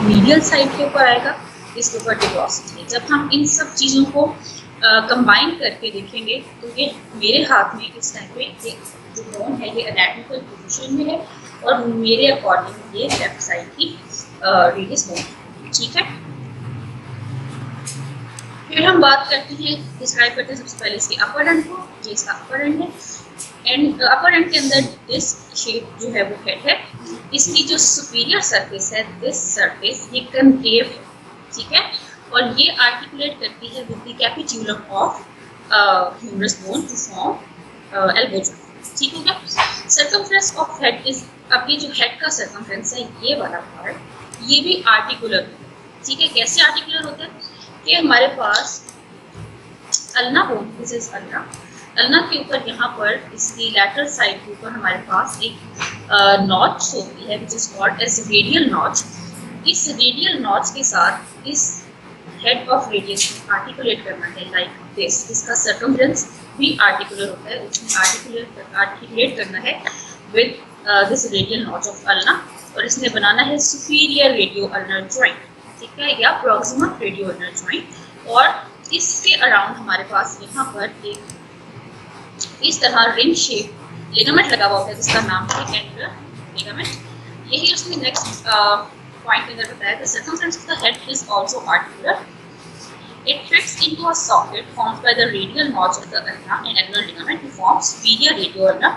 Medial side के ऊपर आएगा, इसके ऊपर डिपोसिटी है। जब हम इन सब चीज़ों को कंबाइन करके देखेंगे तो ये मेरे हाथ में इस टाइम पे एक जो बोन है ये एनाटॉमिकल पोजीशन में है और मेरे अकॉर्डिंग ये लेफ्ट साइड की रेडियस बोन, ठीक है। फिर हम बात करते हैं, डिस्क्राइब करते हैं सबसे पहले इसके अपर एंड को। ये इसका अपर एंड है एंड अपर एंड के अंदर दिस शेप जो है वो हेड है। इसकी जो सुपीरियर सरफेस है, दिस सरफेस, ये कनकेव है, ठीक है, और ये आर्टिकुलेट करती है with the capitulum of humerus bone to form elbow joint, ठीक हो गया। सर्कमफ्रेंस ऑफ हेड इज, अब ये जो हेड का सर्कमफ्रेंस है ये वाला पार्ट, ये भी आर्टिकुलर है, ठीक है। कैसे आर्टिकुलर होता है कि हमारे पास ulna bone, this is ulna, ulna के ऊपर यहाँ पर इसकी लैटरल साइड के ऊपर हमारे पास एक नॉच होती है which is called as radial notch. इस रेडियल नॉच के साथ इस हेड ऑफ रेडियस में आर्टिकुलेट करना है लाइक दिस। इसका सर्कमफ्रेंस भी आर्टिकुलर होता है, उसमें आर्टिकुलेट करना है with this radial notch of ulna, और इसने बनाना है सुपीरियर रेडियो अल्नर जॉइंट, ठीक है, या प्रॉक्सिमल रेडियो अल्नर जॉइंट। और इसके अराउंड हमारे पास यहाँ पर एक इस तरह रिंग शेप लिगामेंट लगा हुआ होता है जिसका नाम है एंगुलर लिगामेंट। यही उसने नेक्स्ट पॉइंट के अंदर बताया, the circumference of the head is also articular. It fits into a socket formed by the radial notch of the ulna and annular ligament to form superior radioulnar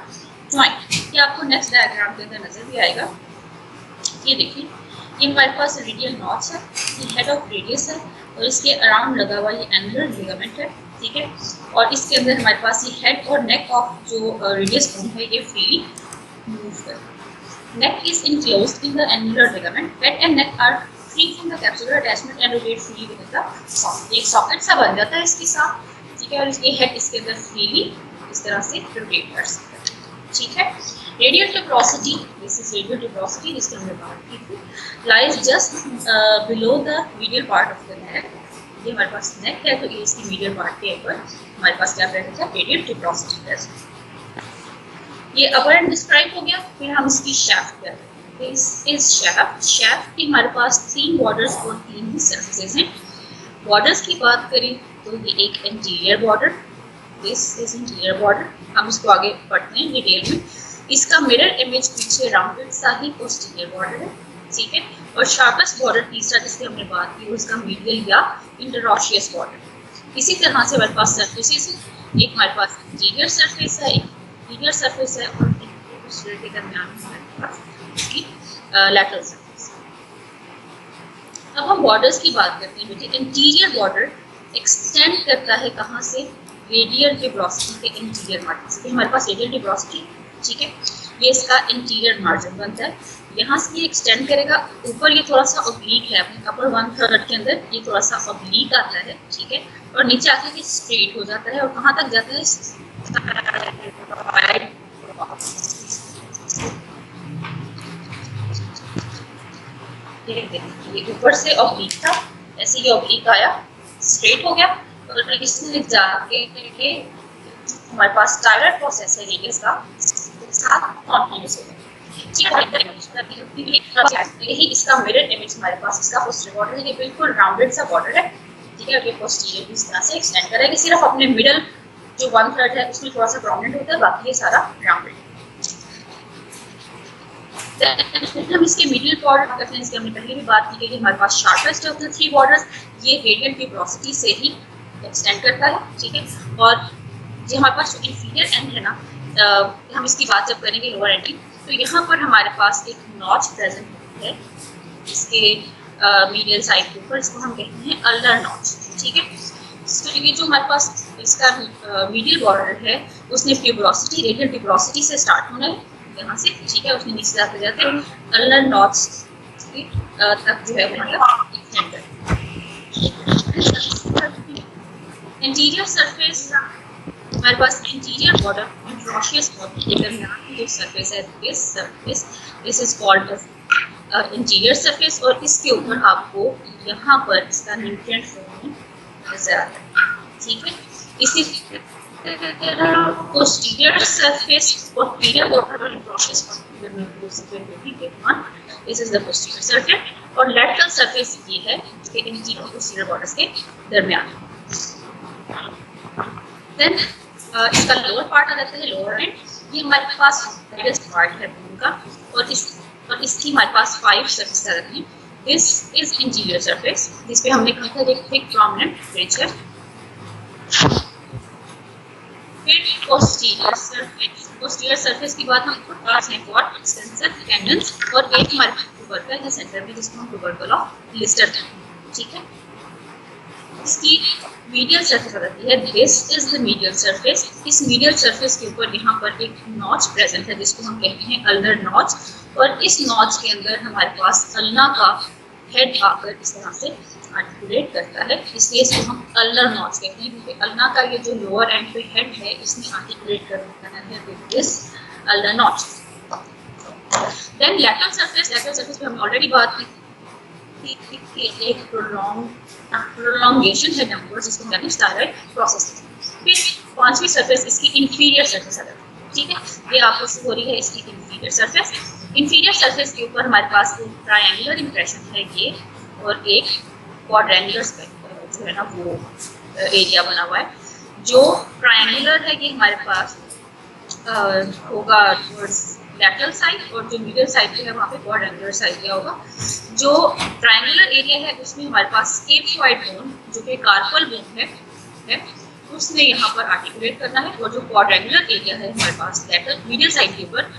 joint. ये आपको next diagram के अंदर नजर भी आएगा। ये देखिए, ये हमारे पास रेडियल नॉच है, ये हेड ऑफ रेडियस है और इसके अराउंड लगा हुआ ये एंगुलर लिगामेंट है, ठीक है, और इसके अंदर हमारे पास ये हेड और नेक ऑफ जो रेडियस बोन है ये फ्रीली मूव कर। Neck is enclosed in the annular ligament. Head and neck are free from the capsular attachment and rotate freely within the socket. एक सॉकेट सा बन जाता है इसके साथ, ठीक है, और इसकी हेड इसके अंदर फ्रीली इस तरह से रोटेट कर सकता है, ठीक है। रेडियल टिप्रोसिटी, दिस इज रेडियल टिप्रोसिटी जिसकी हमने बात की थी, lies just below the medial part of the neck. ये हमारे पास नेक है तो ये इसकी मीडियल पार्ट के ऊपर हमारे पास क्या प्रेजेंट है, रेडियल टिप्रोसिटी प्रेजेंट। ये अपर एंड डिस्क्राइब हो गया। फिर हम इसकी शैफ्ट करते हैं। इस शैफ्ट की हमारे पास 3 बॉर्डर्स और 3 ही सरफेसेस हैं। बॉर्डर्स की बात करें तो ये एक interior border, this is interior border, हम इसको आगे पढ़ते हैं डिटेल में। इसका मिरर इमेज पीछे राउंडेड सा ही पोस्टीरियर बॉर्डर है, ठीक है, और शार्पेस्ट बॉर्डर तीसरा जिसकी हमने बात की उसका मीडियल या इंटरऑशियस बॉर्डर। इसी तरह से हमारे पास सरफेसेस, एक हमारे पास इंटीरियर सरफेस है, इंटीरियर सरफेस है और एक दूसरे के दरमियान हमारे पास इसकी लैटरल सरफेस। अब हम बॉर्डर्स की बात करते हैं बेटे। इंटीरियर बॉर्डर एक्सटेंड करता है कहाँ से, रेडियल टिप्रोसिटी के इंटीरियर मार्जिन से। हमारे पास रेडियल टिप्रोसिटी, ठीक है, ये इसका इंटीरियर मार्जिन बनता है, यहाँ से ये एक्सटेंड करेगा। ऊपर ये थोड़ा सा ऑब्लिक है, अपने अपर 1/3 के अंदर ये थोड़ा सा ऑब्लिक आता है, ठीक है, और नीचे आके ये स्ट्रेट हो जाता है और कहाँ तक जाता है, ये ऊपर से ऑब्लिक था, ऐसे ये ऑब्लिक आया, स्ट्रेट हो गया और इसमें जाके हमारे पास स्टाइलर प्रोसेस है रेडियस का साथ कॉन्टिन्यूस हो गया। यही इसका मिरर इमेज हमारे पास इसका पोस्टीरियर बॉर्डर है, ये बिल्कुल राउंडेड सा बॉर्डर है, ठीक है, और ये पोस्टीरियर इस तरह से एक्सटेंड करेगा। सिर्फ अपने मिडल जो 1/3 है उसमें थोड़ा सा प्रोमिनेंट होता है, बाकी ये सारा राउंडेड है। हम इसके मिडिल बॉर्डर करते हैं, इसकी हमने पहले भी बात की कि हमारे पास शार्पेस्ट ऑफ द 3 बॉर्डर्स ये रेडियल टिप्रोसिटी से ही एक्सटेंड करता है, ठीक है, और ये हमारे पास जो इंफीरियर एंड है ना, हम इसकी बात जब करेंगे लोअर एंड की, तो यहाँ पर हमारे पास एक नॉच प्रेजेंट होती है इसके मीडियल साइड के ऊपर, इसको हम कहते हैं अल्नर नॉच, ठीक है। तो ये जो हमारे पास इसका मीडियल बॉर्डर है उसने टिप्रोसिटी, रेडियल टिप्रोसिटी से स्टार्ट होना है यहाँ से, ठीक है, उसने नीचे जाते जाते अल्नर नॉच तक जो है मतलब एक्सटेंड है। इंटीरियर सरफेस हमारे पास इंटीरियर बॉर्डर इंटरऑशियस बॉर्डर के दरमियान की जो सरफेस है, this is called interior surface, और इसके ऊपर आपको यहाँ पर इसका न्यूट्रिएंट फॉर्म नजर आता है, ठीक है। इसी posterior surface posterior orbital process this is the posterior surface और lateral surface सरफेस ये है कि इंटीरियर और पोस्टीरियर बॉर्डर्स के दरमियान। देन इसका लोअर पार्ट आ जाता है, लोअर एंड, ये हमारे पास बिगेस्ट पार्ट है बोन का, और इसकी हमारे पास 5 सरफेस आ जाती हैं। दिस इज इंटीरियर सरफेस, जिस पे हमने कहा था एक थिक प्रोमिनेंट रिज है। फिर पोस्टीरियर सरफेस, पोस्टीरियर सरफेस की बात हम पास हैं फॉर एक्सटेंसर टेंडन्स, और एक हमारे ट्यूबरकल है सेंटर में जिसको हम ट्यूबरकल ऑफ लिस्टर कहते हैं, ठीक है। इसकी मीडियल सरफेस बताती है, this is the medial surface. इस मीडियल सरफेस के ऊपर यहाँ पर एक नॉच प्रेजेंट है जिसको हम कहते हैं अल्नर नॉच, और इस नॉच के अंदर हमारे पास अल्ना का हेड आकर इस तरह से आर्टिकुलेट करता है, इसलिए इसको हम अल्नर नॉच कहते हैं, क्योंकि अल्ना का ये जो लोअर एंड पे हेड है इसने आर्टिकुलेट करना है with this ulnar notch. Then lateral surface, lateral surface पे हमने ऑलरेडी बात की थी, एक प्रोलॉन्गेशन है नंबर्स जिसको कहते हैं स्टायरॉइड प्रोसेस। फिर पांचवी सरफेस इसकी इंफीरियर सरफेस है, ठीक है, ये आपको शो हो रही है इसकी इंफीरियर सरफेस। इंफीरियर सरफेस के ऊपर हमारे पास एक ट्रायंगुलर इंप्रेशन है ये, और एक क्वाड्रेंगुलर जो है ना वो एरिया बना हुआ है। जो ट्रायंगुलर है ये हमारे पास होगा टुवर्ड्स लैटरल साइड, और जो मिडिल साइड पे है वहाँ पे क्वाड्रेंगुलर साइड क्या होगा। जो ट्रायंगुलर एरिया है उसमें हमारे पास स्केपॉइड बोन जो कि कार्पल बोन है उसने यहाँ पर आर्टिकुलेट करना है, और जो क्वाड्रेंगुलर एरिया है हमारे पास लैटरल मिडिल साइड के ऊपर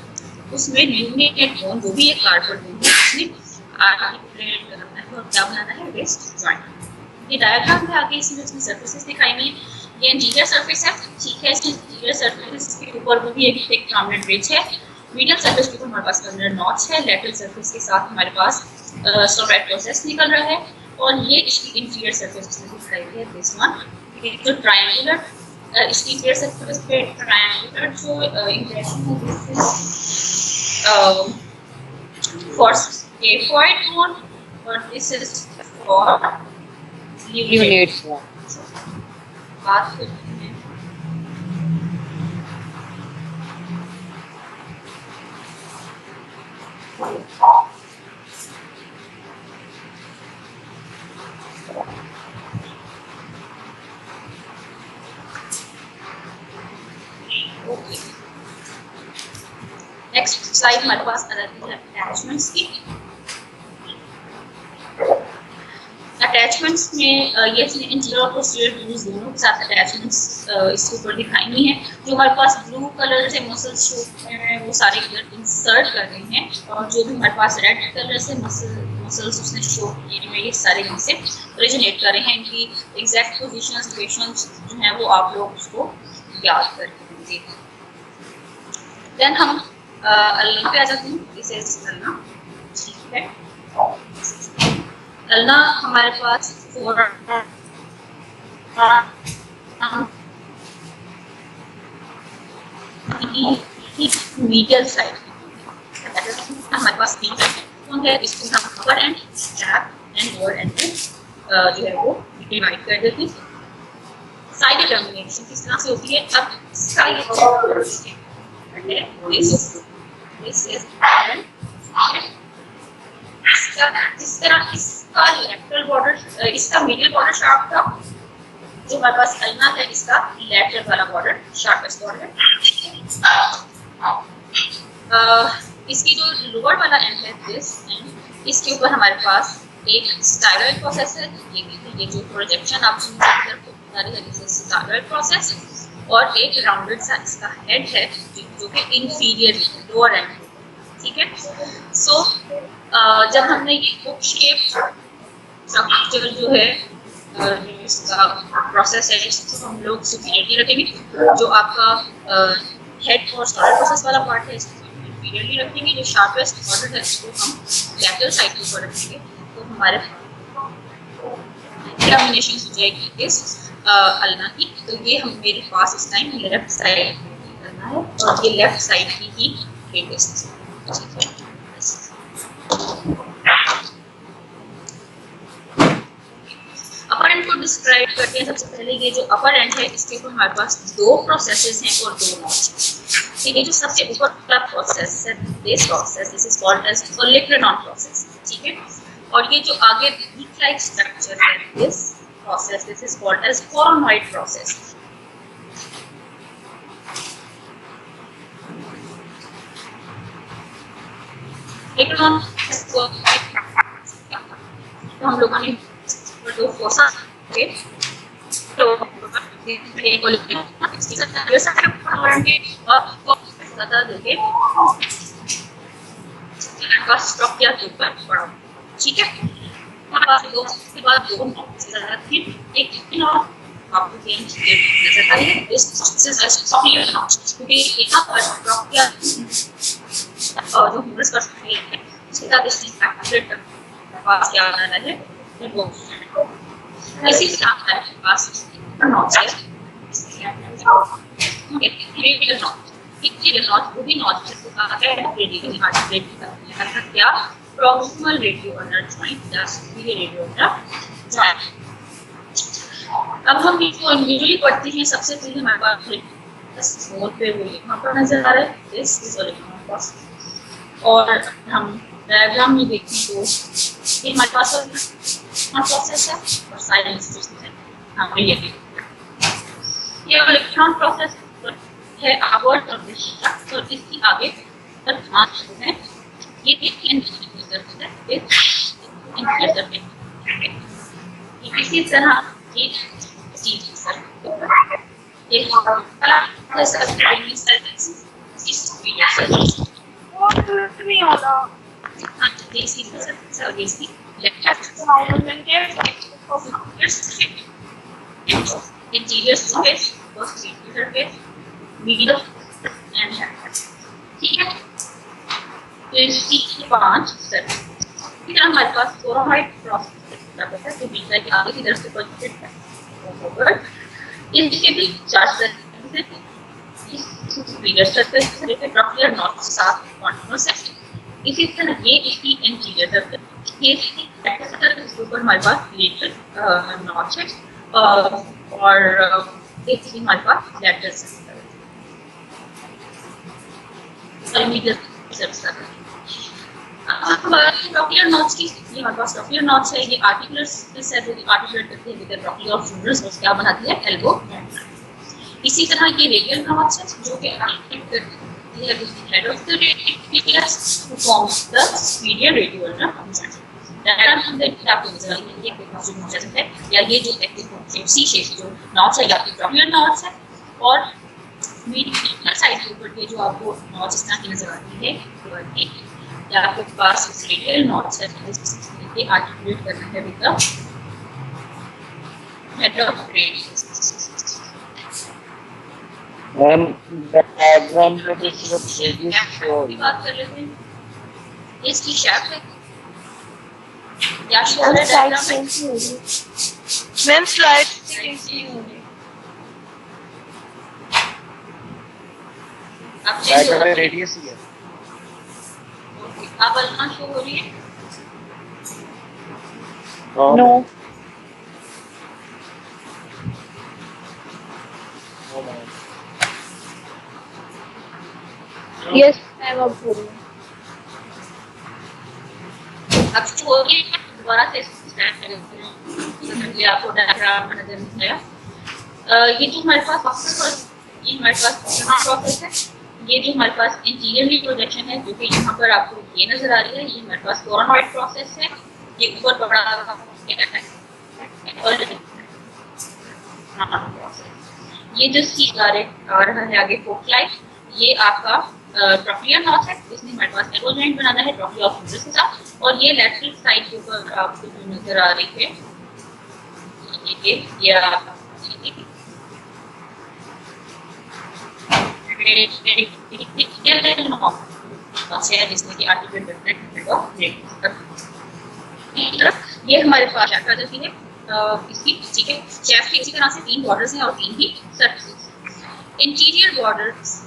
उसमें ल्यूनेटेड बोन वो भी एक कार्पल बोन है उसने आर्टिकुलेट करना है, और क्या बनाना है, वेस्ट जॉइंट। ये डायग्राम में आगे इसमें उसमें सर्फेसेस दिखाई गई हैं। ये इंटीरियर सरफेस है, ठीक है, इसके इंटीरियर सरफेस के ऊपर वो भी एक थिक प्रोमिनेंट रिज है। मीडियल सरफेस के ऊपर हमारे पास अल्नर नॉच है, लैटरल सरफेस के साथ हमारे पास स्टायरॉइड प्रोसेस निकल रहा है, और ये इसकी इंफीरियर सरफेस उसमें दिखाई गई है दिस वन। जो ट्रायंगुलर इसकी इंफीरियर सरफेस पे ट्रायंगुलर जो इंप्रेशन है दिस इज फॉर स्केपॉइड बोन, और this is for lunate bone. बात करते हैं नेक्स्ट स्लाइड हमारे पास आ जाती है अटैचमेंट्स की। अटैचमेंट्स में ये इंटीरियर और पोस्टीरियर व्यूज दोनों के साथ अटैचमेंट्स इसके ऊपर दिखाई हुई हैं। जो हमारे पास ब्लू कलर से मसल्स शो हैं वो सारे इधर इंसर्ट कर रहे हैं, और जो भी हमारे पास रेड कलर से मसल्स उसने शो किए हैं ये सारे यहाँ से ओरिजिनेट कर रहे हैं। इनकी एग्जैक्ट पोजीशंस लोकेशंस जो हैं वो आप लोग उसको याद करके दीजिए। देन हम अल्ना पे आ जाते हैं। दिस इज अल्ना, ठीक है। अल्ना हमारे पास मीडियल साइड हमारे पास तीन साइड है, इसको हम upper end, cap end lower end में जो है वो डिवाइड कर देते हैं। साइड डिटर्मिनेशन किस तरह से होती है, अब इसका इसका लेटरल बॉर्डर, इसका मीडियल बॉर्डर शार्प था, जो हमारे पास अल्ना है इसका लेटरल वाला बॉर्डर शार्पेस्ट बॉर्डर है। इसकी जो लोअर वाला एंड है दिस एंड, इसके ऊपर हमारे पास एक स्टायरॉइड प्रोसेस है, ये जो प्रोजेक्शन आप स्टायरॉइड प्रोसेस, और एक राउंडेड सा इसका हेड है जो कि इंफीरियर लोअर एंड, ठीक है। सो जब हमने ये बुक शेप स्ट्रक्चर जो है इसका प्रोसेस है इसको हम लोग सुपीरियरली रखेंगे। जो आपका हेड और स्टायरॉइड प्रोसेस वाला पार्ट है इसको इंफीरियरली रखेंगे। जो शार्पेस्ट बॉर्डर है इसको हम लैटरल साइड के ऊपर रखेंगे, तो हमारे डिटर्मिनेशन हो जाएगी इस अल्ना की। तो ये हम मेरे पास इस टाइम लेफ्ट साइड करना है, और ये लेफ्ट साइड की ही ग्रेटेस्ट है। अपर एंड को डिस्क्राइब करते हैं। सबसे पहले ये जो अपर एंड है इसके ऊपर हमारे पास दो प्रोसेसेस हैं और दो नॉच। ये जो सबसे ऊपर वाला प्रोसेस है this is called as olecranon process, ठीक है। और ये जो आगे beak like structure है, this process, this is called as coronoid process. लेकिन हम लोगों ने तो फोसा के तो ये सारे बता देंगे का स्टॉक क्या ऊपर पड़ा, ठीक है। दो के बाद दो फिर एक आपको चेंज नजर आ रही है इस क्योंकि यहाँ पर स्टॉक क्या और जो ह्यूमरस कर सकते हैं इसके साथ इसने एक्टिवेट पास क्या आ रहा है वो इसी के साथ है पास नॉट है रेडियल नॉट वो भी नॉट से कहा है रेडियल हार्ट क्या प्रॉक्सिमल रेडियो अंडर जॉइंट या सुपीरियर रेडियो अंडर जॉइंट। अब हम इसको यूजुअली पढ़ते हैं सबसे पहले हमारे पास फोर पे वो यहाँ पर नजर आ रहा है दिस इज और हम डायग्राम में देखें तो ये हमारे पास प्रोसेस है और साइलेंस है हमें ये इलेक्ट्रॉन प्रोसेस है आवर्ड और दिशा तो इसकी आगे तक पांच है ये इसी तरह ये चीज सर ये नहीं होगा देसी सर देसी interior surface, posterior surface, middle and center, ठीक है। तो इसकी पांच सर फिर हमारे पास कोरोनॉइड प्रोसेस है तो बीच में आगे की तरफ से प्रोजेक्टेड है इसके भी चार सर सुपीरियर सरफेस से ट्रॉक्लियर नॉट साथ कॉन्टिन्यूअस है। इसी तरह ये इसकी इंटीरियर सरफेस ये इसके ऊपर हमारे पास लेटरल नॉट है और देखिए हमारे पास लेटरल ट्रॉक्लियर नॉट्स की हमारे पास ट्रॉक्लियर नॉट्स है ये आर्टिकुलर स्पेस है जो आर्टिकुलेट करते हैं विद ट्रॉक्लियर और फ्यूमरस वो क्या बनाती है एल्बो। इसी तरह ये रेडियल नॉट्स है जो कि आर्टिकुलेट करती है with the head of the radius to form the superior radial notch. Diagram हम देखते हैं आपको नजर आएगी ये जो नॉट्स है या ये जो एक्टिव सी शेप जो नॉट्स है या ट्रॉक्लियर नॉट्स है और मीडियम साइड के ऊपर ये जो आपको नॉट्स इस तरह की नजर आती है या आपके पास रेडियल नॉट्स है ये आर्टिकुलेट करना है with the head of radius. Ma'am diagram में भी सिर्फ रेडियस की बात कर लेते हैं इसकी शेप है या शो है डायग्राम में मैम स्लाइड चेंज नहीं हो रही आप चेंज हो रहा है रेडियस ही है आप अलना शो हो रही है नो यस मैम अब हो रही है अब शो हो रही है दोबारा से स्टार्ट करेंगे ये आपको डायग्राम नजर नहीं आया ये जो हमारे पास ये हमारे पास प्रोसेस है ये जो हमारे पास इंटीरियरली प्रोजेक्शन है जो कि यहाँ पर आपको ये नजर आ रही है ये हमारे पास कोरोनॉइड प्रोसेस है ये ऊपर बड़ा और ये जो सी आ रहा है आगे फोकलाई ये आपका ट्रॉक्लियर नॉट है इसमें हमारे पास एल्बो जॉइंट बनाना है ट्रॉक्लियर ऑफ फ्यूमरस के साथ और ये लैटरल साइड के ऊपर आपको जो नजर आ रही है ये आपका जिसमें कि ये हमारे पास आ जाती है इसकी ठीक है शेफ की इसी तरह से तीन बॉर्डर्स हैं और तीन ही सरफेसेस इंटीरियर बॉर्डर्स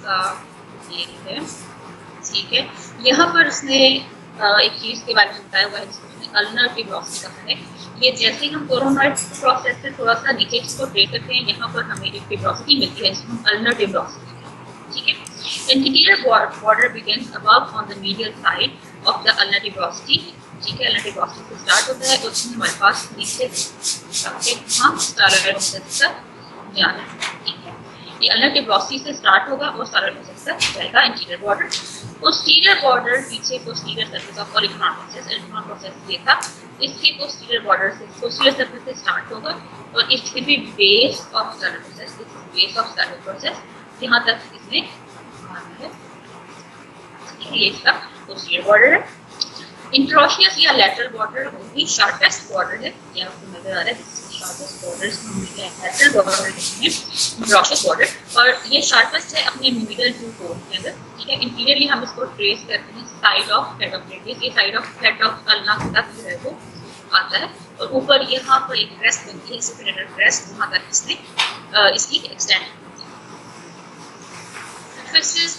ये है ठीक है यहाँ पर उसने एक चीज के बारे में बताया हुआ है जिसको अल्नर टिब्रोसिस कहा है ये जैसे ही हम कोरोनॉइड प्रोसेस से थोड़ा सा नीचे इसको ट्रेस करते हैं यहाँ पर हमें एक टिब्रोसिटी मिलती है जिसको हम अल्नर टिब्रोसिस ठीक है interior border begins above on the medial side of the ulnar tuberosity ठीक है, अल्नर डिब्रोसी से स्टार्ट होता है और उसमें हमारे पास नीचे स्टार्लाइट प्रोसेस का ज्ञान है। ठीक है, ये अल्नर डिब्रोसी से स्टार्ट होगा और स्टार्लाइट प्रोसेस तक जाएगा। इंटीरियर बॉर्डर, पोस्टीरियर बॉर्डर पीछे posterior surface of electron process ये था, इसके पोस्टीरियर बॉर्डर से पोस्टीरियर सर्फेस से स्टार्ट होगा और इसके भी बेस ऑफ स्टार्लाइट प्रोसेस यहाँ तक इसमें आना है। ये इसका पोस्टीरियर बॉर्डर है। इंट्रोशियस या लैटरल बॉर्डर भी शार्पेस्ट बॉर्डर है, ये आपको नजर आ रहा है, sharpest border lateral border interosseous border, और ये शार्पेस्ट है अपने मिडल टू कोर के अंदर। ठीक है, इंटीरियरली हम इसको ट्रेस करते हैं side of head of radius, ये side of head of ulna तक जो है वो आता है और ऊपर यहाँ पर एक क्रेस्ट बनती है, सिफिनेटर क्रेस्ट, वहाँ तक इसने इसकी एक्सटेंड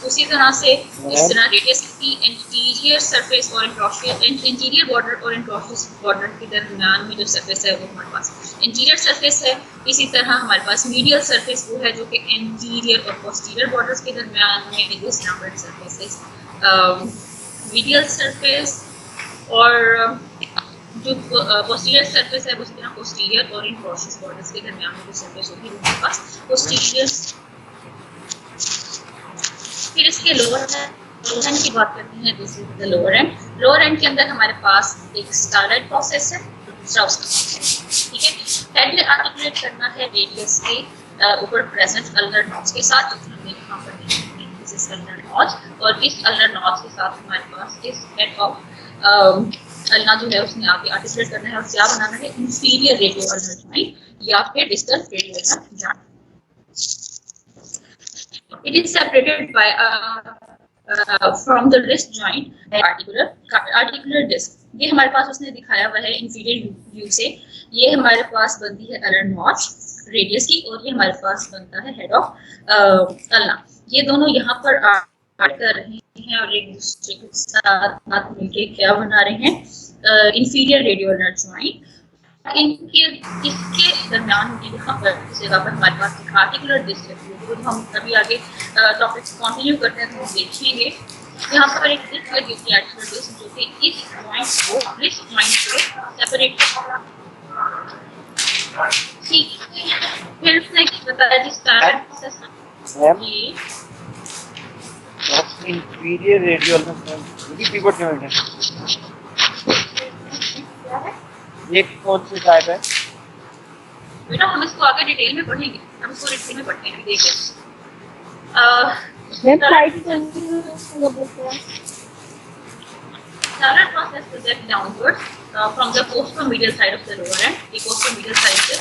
उसी तरह से इस तरह रेडियस की इंटीरियर सरफेस और इंटीरियर बॉर्डर और इंट्रोशियस बॉर्डर के दरमियान में जो सरफेस है वो हमारे पास इंटीरियर सरफेस है। इसी तरह हमारे पास मीडियल सरफेस वो है जो कि इंटीरियर और पोस्टीरियर बॉर्डर्स के दरमियान में this numbered surfaces medial surface, और जो पोस्टीरियर सरफेस है उसी तरह पोस्टीरियर और इंट्रोशियस बॉर्डर्स के दरमियान में जो सरफेस होगी वो हमारे पास पोस्टीरियर। फिर इसके लोअर एंड की बात करते हैं, this is the lower and. Lower and के अंदर हमारे पास एक स्टारलाइट प्रोसेस है, दूसरा उसका। ठीक है, पहले आर्टिकुलेट करना है रेडियस के ऊपर प्रेजेंट अल्नर नॉच के साथ, यहाँ पर दिस इज अल्नर नॉच, और इस अल्नर नॉच के साथ हमारे पास इस हेड ऑफ अल्ना जो है उसने आगे आर्टिकुलेट करना है और क्या बनाना है, इंफीरियर रेडियो अल्नर जॉइंट या फिर distal radio ulnar joint. It is separated by from the wrist joint by articular disc. ये हमारे पास उसने दिखाया हुआ है इंफीरियर व्यू से। ये हमारे पास बनती है अल्नर नॉच रेडियस की और ये हमारे पास बनता है हेड ऑफ अल्ना। ये दोनों यहाँ पर ऐड कर रहे हैं और एक दूसरे के साथ मिलकर क्या बना रहे हैं, इंफीरियर रेडियो अल्नर जॉइंट। इसके दरमियान यहाँ पर इस जगह पर हमारे पास एक आर्टिकुलर डिस्क है, तो हम अभी आगे टॉपिक कंटिन्यू करते हैं तो हम देखेंगे यहाँ पर एक डिस्क लगी होती है आर्टिकुलर डिस्क जो कि इस पॉइंट को रिस्ट पॉइंट को सेपरेट करता है। ठीक है, फिर उसने बताया जी स्टारलाइट प्रोसेस ये इंफीरियर रेडियो पिवट जॉइंट है, ये कौन सी टाइप है बेटा? हम इसको आगे डिटेल में पढ़ेंगे, हम इसको डिटेल में पढ़ते हैं, देखिए Starlight process project downwards from the posteromedial side of the lower end. The posteromedial side से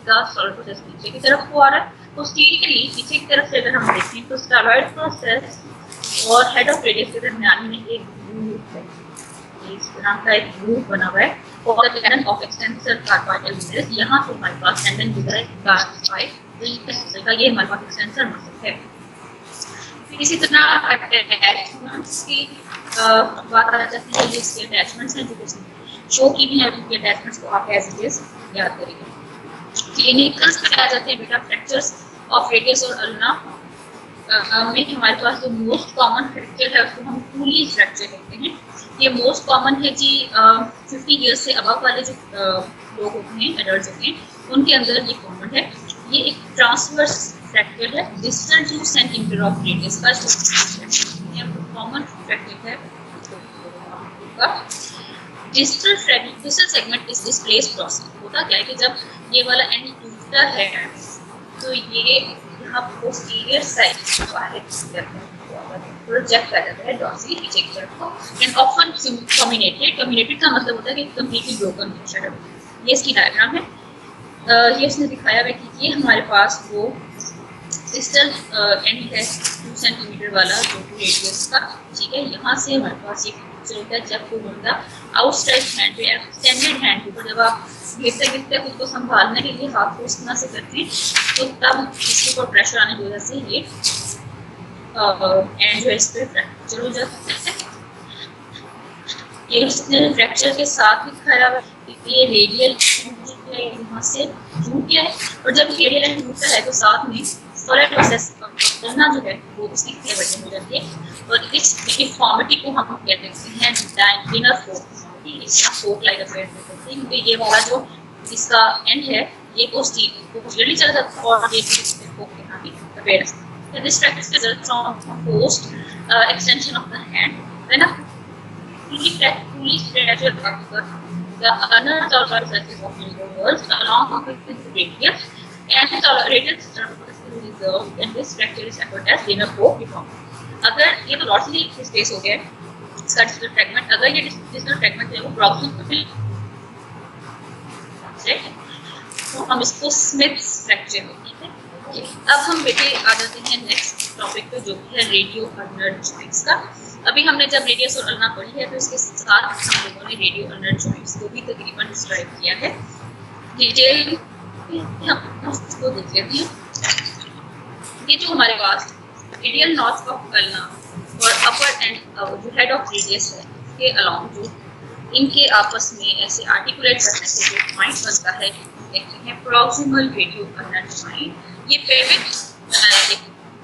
the starlight process नीचे की तरफ को आ रहा है, posteriorly पीछे की तरफ से अगर हम देखें तो starlight process और head of radius के दरमियान में एक ग्रूव है, इस तरह का एक ग्रूव बना हुआ है और the tendon of extensor carpal tuberous, यहाँ से हमारे पास tendon जो है carpal का ये हमारे पास extensor मसल है। इसी तरह अटैचमेंट्स की बात आ जाती है, ये इसके अटैचमेंट्स हैं जो इसमें शो की भी है, उनके अटैचमेंट्स को आप एज इट इज याद करेंगे। क्लिनिकल्स पे आ जाते हैं बेटा, फ्रैक्चर्स ऑफ रेडियस और अल्ना में हमारे पास जो मोस्ट कॉमन फ्रैक्चर है उसको हम कूली फ्रैक्चर कहते हैं। ये मोस्ट कॉमन है जी 50 ईयर्स से अबव वाले जो लोग होते हैं, एडल्ट होते हैं, उनके अंदर ये कॉमन है। ये एक ट्रांसवर्स फ्रैक्चर है, डिस्टल 2 सेंटीमीटर ऑफ रेडियस का जो कॉमन फ्रैक्चर है। Distal segment is displaced process. होता क्या है कि जब ये वाला एंड टूटता है तो ये यहाँ पोस्टीरियर साइड प्रोजेक्ट कर जाता है डॉर्सली पीछे की तरफ को, एंड ऑफन कम्युनिकेटेड का मतलब होता है कि कंप्लीटली ब्रोकन है। ये इसकी डायग्राम है, ये उसने दिखाया है कि ये हमारे पास वो डिस्टल एंड है 2 सेंटीमीटर वाला जो रेडियस का। ठीक है, यहाँ से हमारे पास ये पिक्चर होता है जब कोई बंदा आउटस्ट्रेच हैंड पे एक्सटेंडेड हैंड पे, जब आप गिरते गिरते खुद को संभालने के लिए हाथ को इस तरह से करते हैं तो तब इसके ऊपर प्रेशर आने की वजह से ये एंड जो है इस पर फ्रैक्चर हो जाता है। ये उसने फ्रैक्चर के साथ भी दिखाया हुआ ये रेडियल यहाँ से टूट गया है, और जब रेडियल एंड टूटता है तो साथ में स्टारलाइट प्रोसेस करना जो है वो उसकी क्लेवर्टी हो जाती है, और इस डिफॉर्मिटी को हम कहते हैं डायगोनल फोर्मिटी। ठीक है, फोक लाइक अ पेयर थिंग। ये वाला जो इसका एंड है ये पोस्टली चला जाता है और ये फोक के यहाँ भी pair. This practice results from post extension of the hand when a fully stretched upper the inner talar surface of the walls along with the radius and radius surface is reserved and this structure is referred as linear fork deform। अगर ये तो लॉर्डली space हो गया इसका digital fragment, अगर ये digital fragment है वो प्रॉक्सिमल तो हम इसको स्मिथ्स फ्रैक्चर में, ठीक है। अब हम बेटे आ जाते हैं नेक्स्ट टॉपिक पे जो है रेडियो अल्नर जॉइंट्स का। अभी हमने जब रेडियस और अल्ना पढ़ी है तो इसके साथ हम लोगों ने रेडियो अल्नर जॉइंट्स को भी तकरीबन डिस्क्राइब किया है डिटेल हम उसको देख लेते हैं। ये जो हमारे पास रेडियल नॉच ऑफ अल्ना और अपर एंड जो हेड ऑफ रेडियस है इसके अलाउंग जो इनके आपस में ऐसे आर्टिकुलेट करने से जो पॉइंट बनता है देखते हैं प्रॉक्सिमल रेडियो अल्नर जॉइंट। ये पेल्विक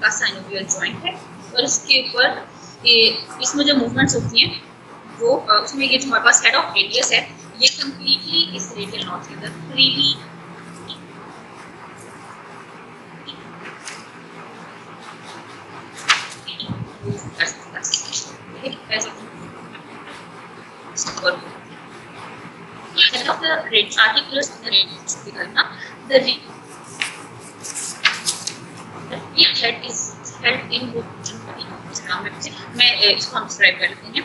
का साइनोवियल जॉइंट है और इसके ऊपर इसमें जो मूवमेंट्स होती हैं वो उसमें ये जो हमारे पास हेड ऑफ रेडियस है ये कंप्लीटली इस रेडियल नॉच के अंदर फ्रीली कर सकता है। Head of the articulars in the radius the head is held in मैं इसको हम डिस्क्राइब कर लेते हैं।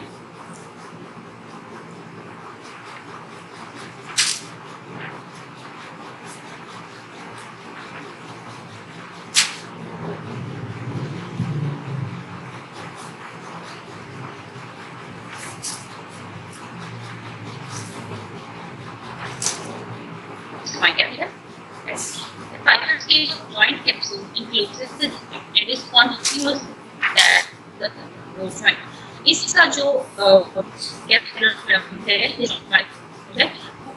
Joint capsule includes the and is continuous that the joint. इसका जो कैप्सुलर फिलामेंट है इस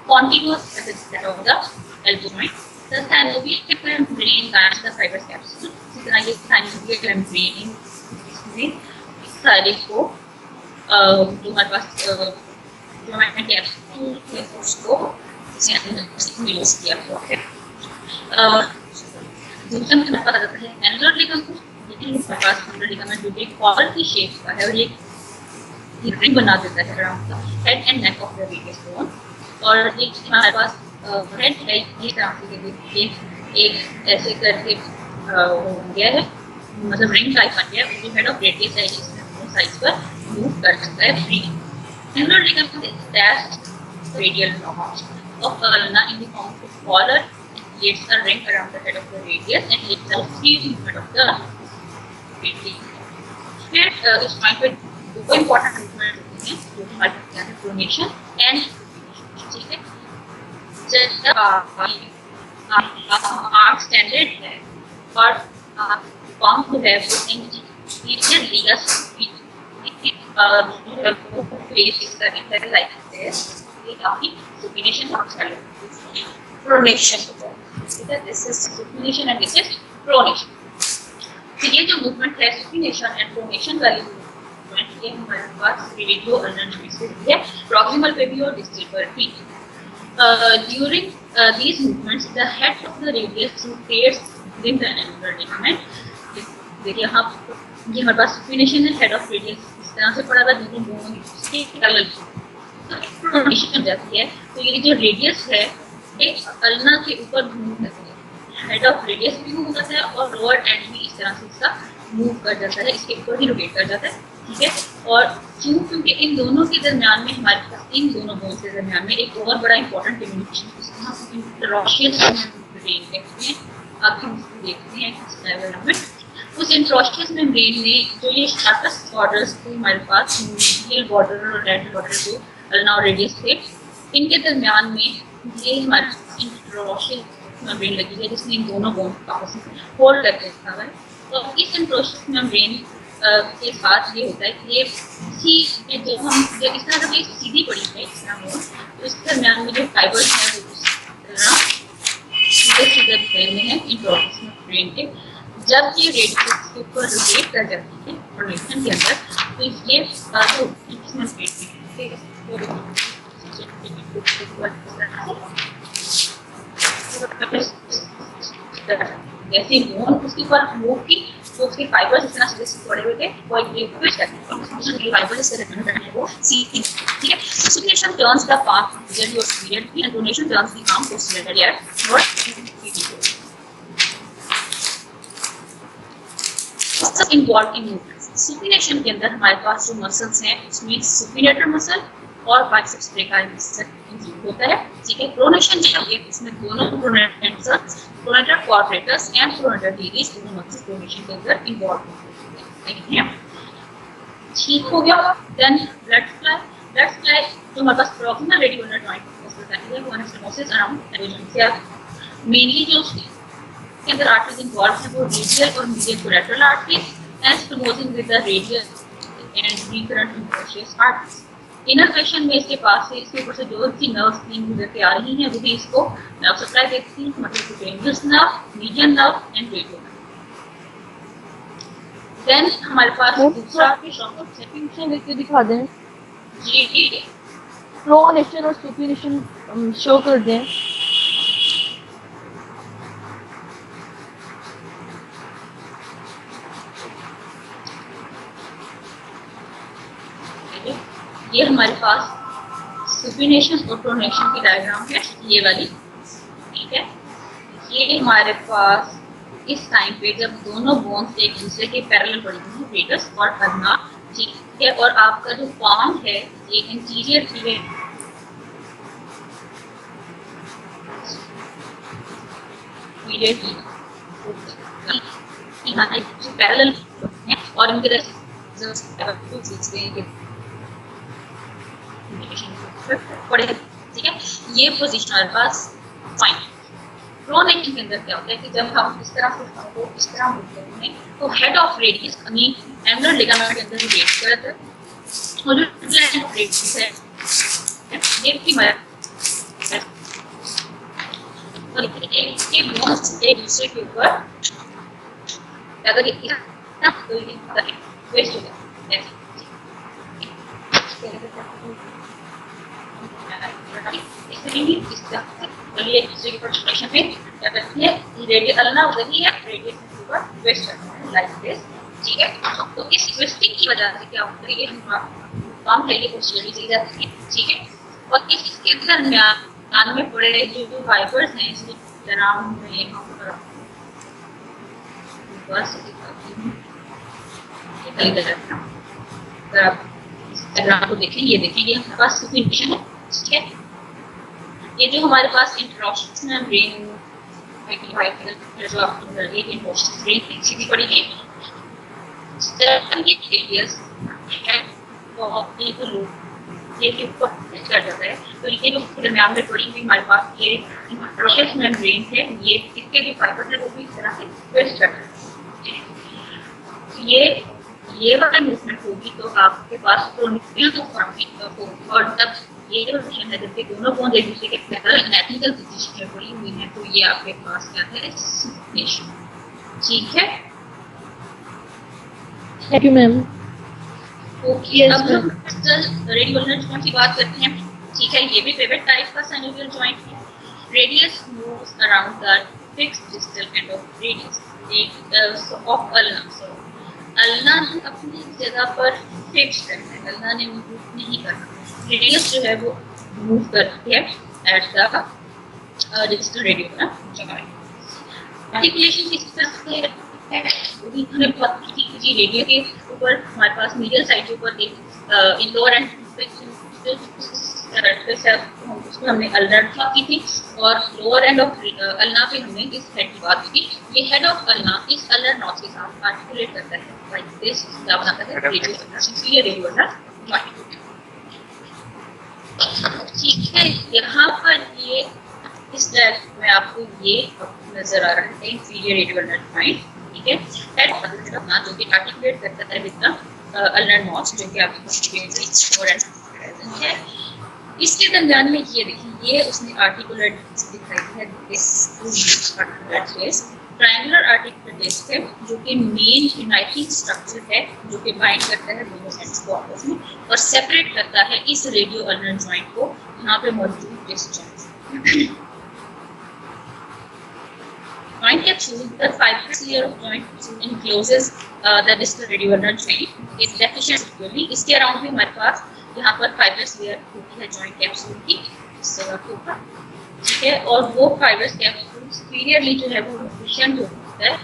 continuous as that of the elbow joint. The synovial membrane binds the fibrous capsule. इस तरह ये synovial membrane इसमें इस सारे को जो हमारे पास joint capsule है उसको इसे अंदर मिलोस किया हुआ है। दूसरा मुझे पता चलता है एनुलर लिगामेंट, लेकिन इसके पास एनुलर लिगामेंट जो कि कॉलर की शेप का है और ये रिंग बना देता है around the head and neck of the radius bone. और ये हमारे पास हेड है ये तरह से एक ऐसे करके गया है मतलब रिंग टाइप बन गया है जो हेड ऑफ रेडियस है इसमें दोनों साइड पर मूव कर सकता है free. Annular ligament is that radial notch of ulna in the form of collar creates a ring around the head of the radius and leaves a free movement of the radius. Here is point with दो important movement होते हैं जो हमारे पास क्या है pronation and ठीक है। जैसे arm extended है और palm जो है वो anterior ligas face is the like this ये काफी supination pronation ठीक है। this is supination and this is pronation। तो ये जो movement है supination and pronation वाली movement ये हमारे पास रेडियो अल्नर जॉइंट से है proximal पे भी और distal पर भी। during these movements the head of the radius rotates within the annular ligament। देखिए यहाँ ये हमारे पास supination है head of radius इस तरह से पड़ा था दोनों बोन इसके अलग प्रोनेशन जाती है। तो ये जो रेडियस है एक अल्ना के ऊपर मूव करती है, हेड ऑफ रेडियस भी मूव करता है और लोअर एंड भी इस तरह से इसका मूव कर जाता है, इसके ऊपर ही रोटेट कर जाता है ठीक है। और क्योंकि इन दोनों के दरमियान में हमारे पास इन दोनों बोन के दरमियान में एक और बड़ा इंपॉर्टेंट कम्युनिकेशन जिसको हम इंट्रोशियस मेम्ब्रेन कहते हैं। अब हम इसको देखते हैं किस लेवल में उस इंट्रोशियस मेम्ब्रेन में जो ये शार्पेस्ट बॉर्डर्स थे हमारे पास मीडियल बॉर्डर और लेटरल बॉर्डर जो अल्ना और रेडियस थे इनके दरमियान में ये हमारी इंट्रोशियस मेम्ब्रेन लगी है जिसने इन दोनों बोन को आपस में होल्ड करके रखा है। तो इस इंट्रोशियस मेम्ब्रेन के साथ ये होता है कि ये सी जो हम जब इस तरह से सीधी पड़ी है इस तरह बोन तो इस दरमियान में जो फाइबर्स हैं वो सीधे सीधे ब्रेन में है इंट्रोशियस मेम्ब्रेन के। जब ये रेडियस के ऊपर रोटेट कर जाती है प्रोनेशन के अंदर तो इसलिए जैसे बोन उसके ऊपर मूव की तो उसके फाइबर्स इतना से पड़े हुए थे और ये ट्विस्ट करते हैं फाइबर्स से रिटर्न करने को सीथिंग, ठीक है। Supination turns the path period your period की and donation turns the arm posterior at your सब इन्वॉल्व इन मूवमेंट्स। सुपीनिएशन के अंदर हमारे पास जो मसल्स हैं उसमें सुपीनिएटर मसल और बाइसेप्स ब्रेकियल मसल इंक्लूड होता है, ठीक है। प्रोनेशन जो है इसमें दोनों pronator quadratus and pronator teres दोनों मसल्स प्रोनेशन के अंदर इन्वॉल्व होते हैं, ठीक हो गया। देन ब्लड सप्लाई जो हमारे पास प्रॉक्सिमल रेडिकुलर जॉइंट है वो एनास्टोमोसिस अराउंड एरोजन मेनली जो के अंदर आर्टरीज इन्वॉल्व है वो रेडियल और medial collateral arteries anastomosis with the radial and recurrent interosseous arteries. Inner section में इसके पास से इसके ऊपर से जो सी नर्व स्कीम गुजर के आ रही है वो भी इसको नर्व सप्लाई देती है, मतलब cutaneous nerve, median nerve and radial nerve. Then हमारे पास दूसरा सुपीनिएशन लेके दिखा दें, जी प्रोनेशन और सुपीनिएशन शो कर दें। ये हमारे पास सुपीनिएशन और प्रोनेशन की डायग्राम है, ये वाली, ठीक है। ये हमारे पास इस टाइम पे जब दोनों बोन्स एक दूसरे के पैरेलल पड़ी हुई हैं, रेडियस और अल्ना, ठीक है। और आपका जो पाम है ये इंटीरियर पैरेलल है और इनके पड़े, ठीक है। ये पोजीशन हमारे पास फाइन। प्रोनेशन के अंदर क्या होता है कि जब हम इस तरह से को इस तरह मूव करते हैं तो हेड ऑफ रेडियस यानी एनुलर लिगामेंट के अंदर रोटेट करता है और जो एंड ऑफ रेडियस है ये भी हमारा एक बोन्स एक दूसरे के ऊपर अगर ये तो ये वेस्ट हो जाता है। रेडियल अल्ना वही है, रेडियल ऊपर ट्विस्ट करता है लाइक दिस, ठीक है। तो इस ट्विस्टिंग की वजह से क्या होता है ये काम पहले पोस्टीरियरली चली जाती है, ठीक है। और इसके दरमियान में पड़े जो फाइबर्स हैं इसमें दराम में बस अगर आप डायग्राम को देखें, ये देखिए ये हमारे पास सुपीनिएशन है, ठीक है। ये जो हमारे पास इंट्रोस्टस मेम्ब्रेन जो आपको एक इंट्रोस्टस मेम्ब्रेन सीधी पड़ी है, ये एरियाज है तो ये तो लोग ये के ऊपर कर जाता है। तो ये जो दरमियान में पड़ी हुई हमारे पास ये इंट्रोस्टस मेम्ब्रेन है, ये इसके जो फाइबर है वो भी इस तरह से ट्विस्ट कर रहा है। ये वाला मूवमेंट होगी तो आपके पास प्रोनेशियल तो फॉर्म और तब ये जो पोजीशन है जब दोनों बोन्स एक दूसरे के पैरेलल एनाटॉमिकल पोजीशन में पड़ी हुई है तो ये आपके पास क्या है सुपीनिएशन, ठीक है। Thank you ma'am. ओके, अब हम रेडिकुलर जॉइंट की बात करते हैं, ठीक है। ये भी पिवट टाइप का सिनोवियल जॉइंट है। Radius moves around the fixed distal end of radius of ulna. Ulna अपनी जगह पर फिक्स्ड है, अल्ना ने मूव नहीं करना। रेडियस जो है वो मूव करती है at the distal radicular joint. Articulation किस तरह से है वो हमने बात की थी। रेडियस के ऊपर हमारे पास मीडियल साइड के ऊपर एक इन लोअर एंड उसमें हमने अल्नर की थी और लोअर एंड ऑफ अल्ना पे हमने इस हेड की बात की। ये हेड ऑफ अल्ना इस अल्नर नॉच के साथ आर्टिकुलेट करता है लाइक दिस, क्या बनाता है रेडिकुलर जॉइंट, ठीक है। यहाँ पर ये इस डायग्राम में आपको ये नजर आ रहा है इंफीरियर रेडिकुलर जॉइंट, ठीक है। हेड अपना जो कि आर्टिकुलेट करता है विद द अल्नर नॉच जो कि आपके पास है। इसके दरमियान में ये देखिए, ये उसने आर्टिकुलर डिस्क दिखाई है, this articular disc triangular articular disc है, जो कि मेन यूनाइटिंग स्ट्रक्चर है, जो कि बाइंड करता है दोनों सेंस को आपस में और सेपरेट करता है इस रेडियो अल्नर जॉइंट को यहाँ पे मौजूद disc joint. Joint capsule, the fibrous layer of joint encloses the distal radioulnar joint. Is deficient securely. इसके अराउंड भी हमारे पास यहाँ पर fibrous layer होती है joint capsule की इस जगह के ऊपर, ठीक है, और वो fibrous capsule superiorly जो है वो deficient होता है।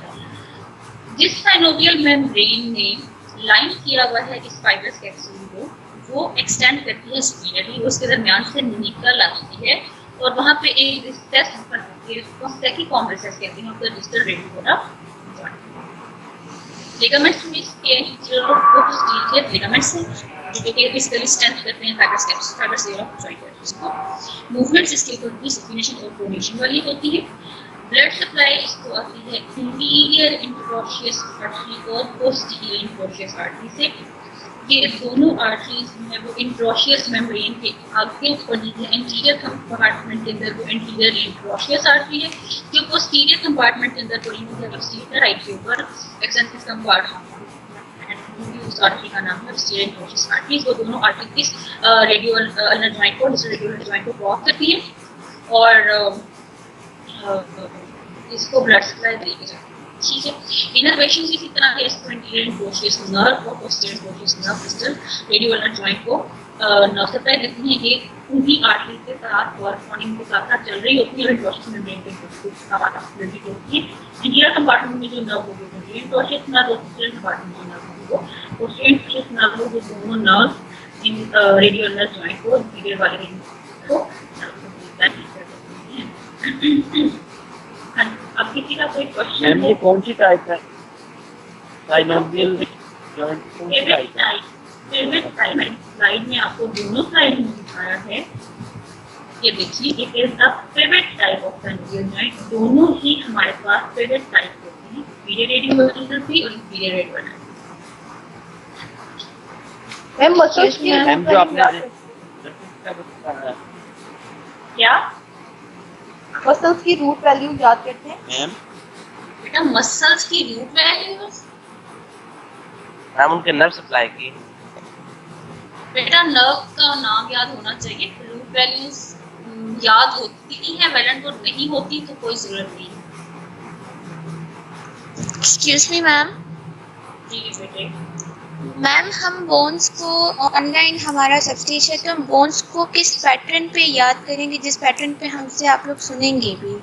जिस synovial membrane ने लाइन किया हुआ है इस fibrous capsule को, वो extend करती है superiorly, उसके दरमियान से निकल आती है और वहाँ पे एक रिसेस बनती है, उसको सेकिकॉम रिसेस कहते हैं, मतलब डिस्टल रेडियोलर जॉइंट। लिगामेंट्स में इसके जो पोस्टीरियर लिगामेंट्स हैं, जो कि बेसिकली स्ट्रेंथ करते हैं फाइब्रस लेयर ऑफ जॉइंट इसको। मूवमेंट्स इसके ऊपर भी सफिनेशन और प्रोनेशन वाली होती है। ब्लड सप्लाई इसको आती है इंटीरियर इंटरॉशियस आर्टरी और पोस्टीरियर इंटरॉशियस आर्टरी से। ये दोनों आर्टरीज जो है वो इंट्रोशियस मेम्ब्रेन के आगे बनी है। एंटीरियर कंपार्टमेंट के अंदर वो इंटीरियर इंट्रोशियस आर्टरी है, जो पोस्टीरियर कंपार्टमेंट के अंदर बनी हुई है पोस्टीरियर राइट के ऊपर एक्सेंट्रिक कंपार्टमेंट, उस आर्टरी का नाम है पोस्टीरियर इंट्रोशियस आर्टरी। वो दोनों आर्टरीज रेडियल अल्नर जॉइंट को, डिस्टल रेडियल जॉइंट को क्रॉस करती है और इसको ब्लड सप्लाई दी जाती है, ठीक है। इनर्वेशन इसी तरह है, इसको इंटीरियर इंट्रोशियस नर्व और posterior interosseous nerve distal radioulnar joint को नर्व सप्लाई देती है। ये उन्हीं आर्टरी के साथ कॉरस्पॉन्डिंग के साथ साथ चल रही होती है। इंट्रोशियस मेम्ब्रेन के साथ होती है। इंटीरियर कंपार्टमेंट में जो नर्व होगी वो इंट्रोशियस नर्व, पोस्टीरियर कंपार्टमेंट में नर्व होगी वो पोस्टीरियर इंट्रोशियस नर्व, वो दोनों नर्व इन रेडियोलर जॉइंट को इंटीरियर वाले को अब किसी का कोई क्वेश्चन है? कौन सी टाइप है? साइनोवियल जॉइंट कौन सी टाइप है? स्लाइड में आपको दोनों साइड में दिखाया है, ये देखिए, it is the pivot type of synovial joint. दोनों ही हमारे पास पिवट टाइप होते हैं, पीरियड रेडियोलर भी और पीरियड रेडियोलर। मैम मसल्स की मैम जो आपने क्या मसल्स की रूट वैल्यू याद करते हैं मैम? बेटा मसल्स की रूट वैल्यू, मैम उनके नर्व सप्लाई की। बेटा नर्व का नाम याद होना चाहिए, रूट वैल्यूज याद होती हैं, वैलेंट कोड नहीं होती तो कोई जरूरत नहीं। Excuse me ma'am. जी बेटे। मैम हम बोन्स को ऑनलाइन हमारा सबस्टेज है, तो हम बोन्स को किस पैटर्न पे याद करेंगे जिस पैटर्न पे हमसे आप लोग सुनेंगे भी?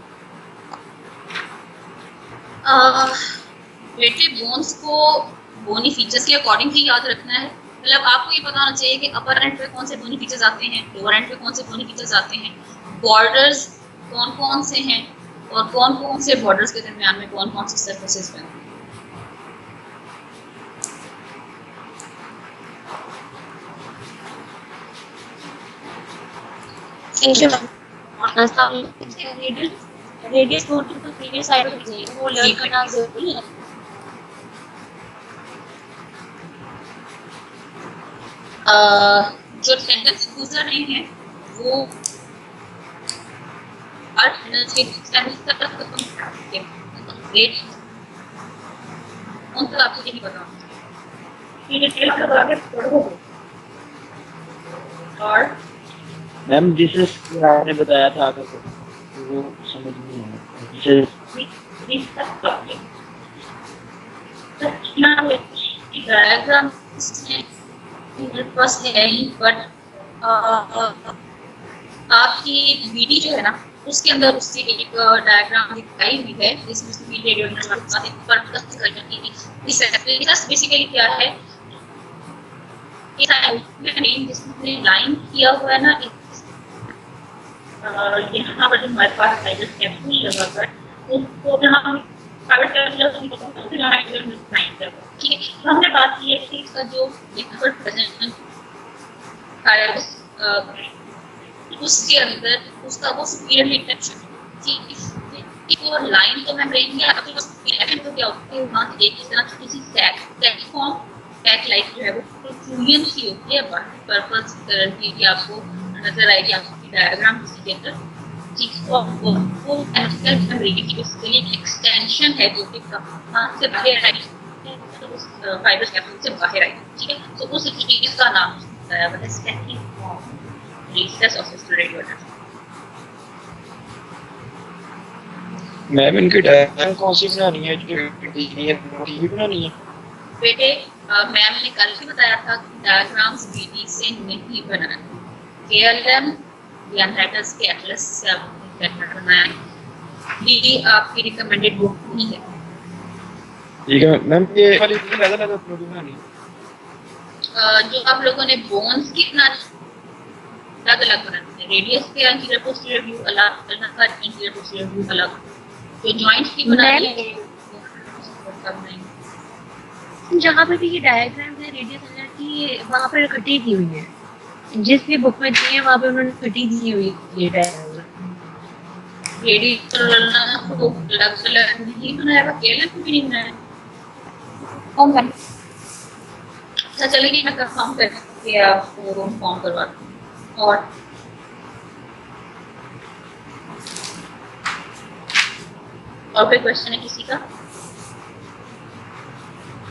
बेटे बोन्स को बोनी फीचर्स के अकॉर्डिंग ही याद रखना है। मतलब आपको ये पता होना चाहिए कि अपर एंड पे कौन से बोनी फीचर्स आते हैं, लोअर एंड पे कौन से बोनी फीचर्स आते हैं, बॉर्डर्स कौन कौन से हैं और कौन कौन से बॉर्डर्स के दरमियान में कौन कौन से सरफेसेस बनते हैं। रेडियस को तो प्रीवियस साइड पे चाहिए, वो लर्न करना जरूरी है। जो टेंडेंस गुजर रहे हैं वो टेंडेंस के टेंडेंस तक रेट उन तक आपको नहीं पता, ये डिटेल लगा के पढ़ो। और मैम जिसे आपने बताया था अगर वो समझ नहीं आया, जिसे डायग्राम मेरे पास है ही, बट आपकी बीडी जो है ना उसके अंदर उससे एक डायग्राम दिखाई हुई है जिसमें बेसिकली क्या है, जिसमें लाइन किया हुआ है ना, यहाँ पर जो हमारे पास फाइबर कैप्सूल लगा हुआ है उसको हम फाइबर कैप्सूल ठीक है। तो हमने बात की है कि इसका जो यहाँ पर प्रेजेंट उसके अंदर उसका वो सुपीरियर इंटरेक्शन ठीक है। और लाइन तो मैं ब्रेन में आपके पास तो क्या होती है, वहाँ से एक तरह छोटी सी सैक फॉर्म सैक लाइक जो है वो प्रोट्रूजन सी होती है, पर्पल कलर की आपको नजर आएगी आपकी डायग्राम किसी के अंदर, ठीक, वो उसके लिए एक्सटेंशन है जो कि कहाँ से बाहर आई, फाइबर कैप्सूल से बाहर आई, ठीक है। तो उस चीज का नाम बताया हुआ है stacking of recess of radiodiagram. Ma'am इनकी डायग्राम कौन सी बनानी है, जो टीवी बनानी है? बेटे मैम ने कल भी बताया था कि डायग्राम्स बीडी से नहीं बनाना, केएलएम या लेटर्स के एटलस से आपने बनाया, ये आपकी रिकमेंडेड बुक नहीं है। ठीक है मैम, ये वाली अलग अलग अपलोड बनानी है। जो आप लोगों ने बोन्स की बनानी अलग अलग बनानी है, रेडियस के एंटीरियर पोस्टीरियर व्यू अलग, इंटीरियर पोस्टीरियर व्यू अलग, जो जॉइंट्स की बनानी है जहाँ पे भी ये डायग्राम है रेडियस एनर्जी की, वहाँ पर कटी की हुई है, जिस भी बुक में दी है वहाँ पे उन्होंने कटी दी हुई ये डायग्राम। रेडियस को अलग अलग नहीं बनाया, केएलएम भी नहीं बनाया। अच्छा चलिए मैं कंफर्म करके आपको फॉर्म करवाती हूँ। और कोई क्वेश्चन है किसी का?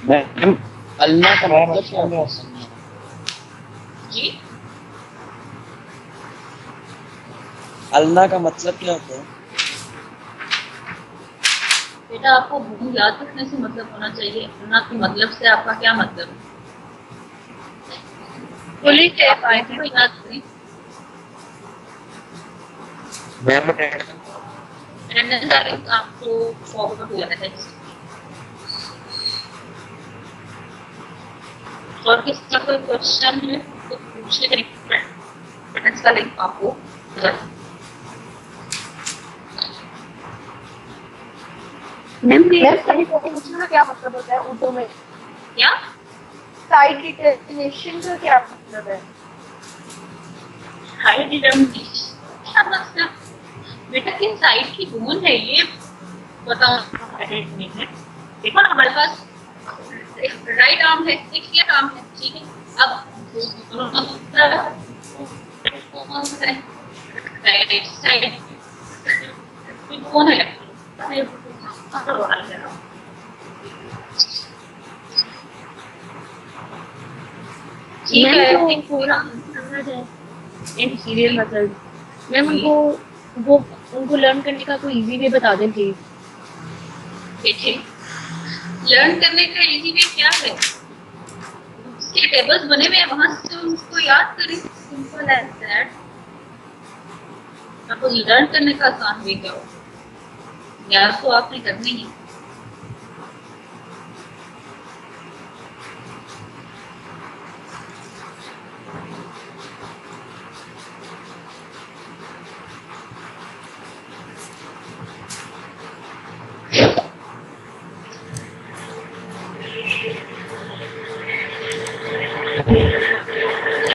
मैम अल्लाह का मतलब क्या है? जी अल्लाह का मतलब क्या होता है? बेटा आपको बहुत याद रखने से मतलब होना चाहिए, अल्लाह के मतलब से आपका क्या मतलब है? पुलिस है आप को याद करें, मैम अटेंडेंस आपको फॉरवर्ड हो जाता है। और किसी का कोई क्वेश्चन है तो पूछने का रेफरेंस का लिंक आपको मैम का क्या मतलब होता है उर्दू में? क्या साइड डिटर्मिनेशन का क्या मतलब है? हाई डिटर्मिनेशन क्या मतलब? बेटा किस साइड की बोन है ये बताओ। देखो ना हमारे पास राइट आर्म है, एक लेफ्ट आर्म है, ठीक है। अब राइट साइड कौन है? ठीक है मैम तो पूरा इंटीरियर मतलब मैम उनको लर्न करने का कोई इजी वे बता दें प्लीज। देखिए लर्न करने का इजी वे क्या है, उसके टेबल्स बने हुए हैं, वहां से उसको याद करें, सिंपल एज दैट। आपको लर्न करने का आसान वे क्या हो, याद तो आपने करना ही है।